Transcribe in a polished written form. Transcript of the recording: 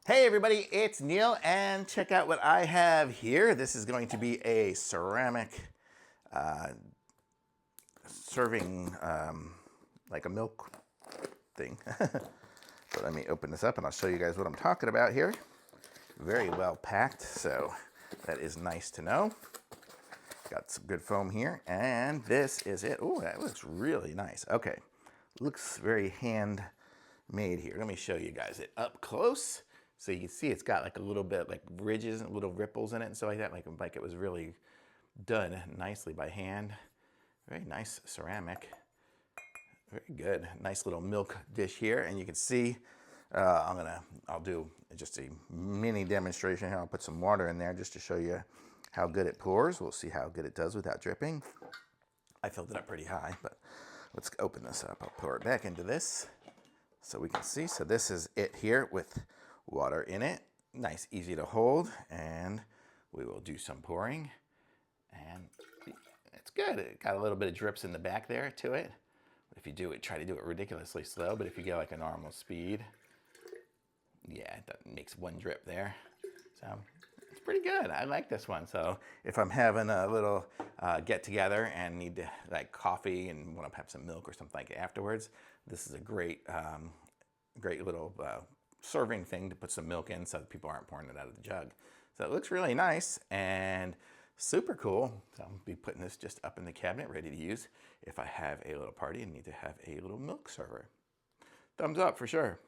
Hey everybody, it's Neil, and check out what I have here. This is going to be a ceramic serving, like a milk thing. So let me open this up and I'll show you guys what I'm talking about here. Very well packed, so that is nice to know. Got some good foam here, and this is it. Oh, that looks really nice. Okay, looks very handmade here. Let me show you guys it up close. So you can see it's got like a little bit like ridges and little ripples in it and stuff like that, like it was really done nicely by hand. Very nice ceramic. Very good. Nice little milk dish here, and you can see I'll do just a mini demonstration here. I'll put some water in there just to show you how good it pours. We'll see how good it does without dripping. I filled it up pretty high, but let's open this up. I'll pour it back into this so we can see. So this is it here with water in it. Nice, easy to hold, and we will do some pouring. And it's good. It got a little bit of drips in the back there to it. If you do it, try to do it ridiculously slow, but if you go like a normal speed, yeah, it makes one drip there. So it's pretty good. I like this one. So if I'm having a little get together and need to like coffee and want to have some milk or something like afterwards, this is a great, great little serving thing to put some milk in so that people aren't pouring it out of the jug. So it looks really nice and super cool. So I'll be putting this just up in the cabinet ready to use if I have a little party and need to have a little milk server. Thumbs up for sure.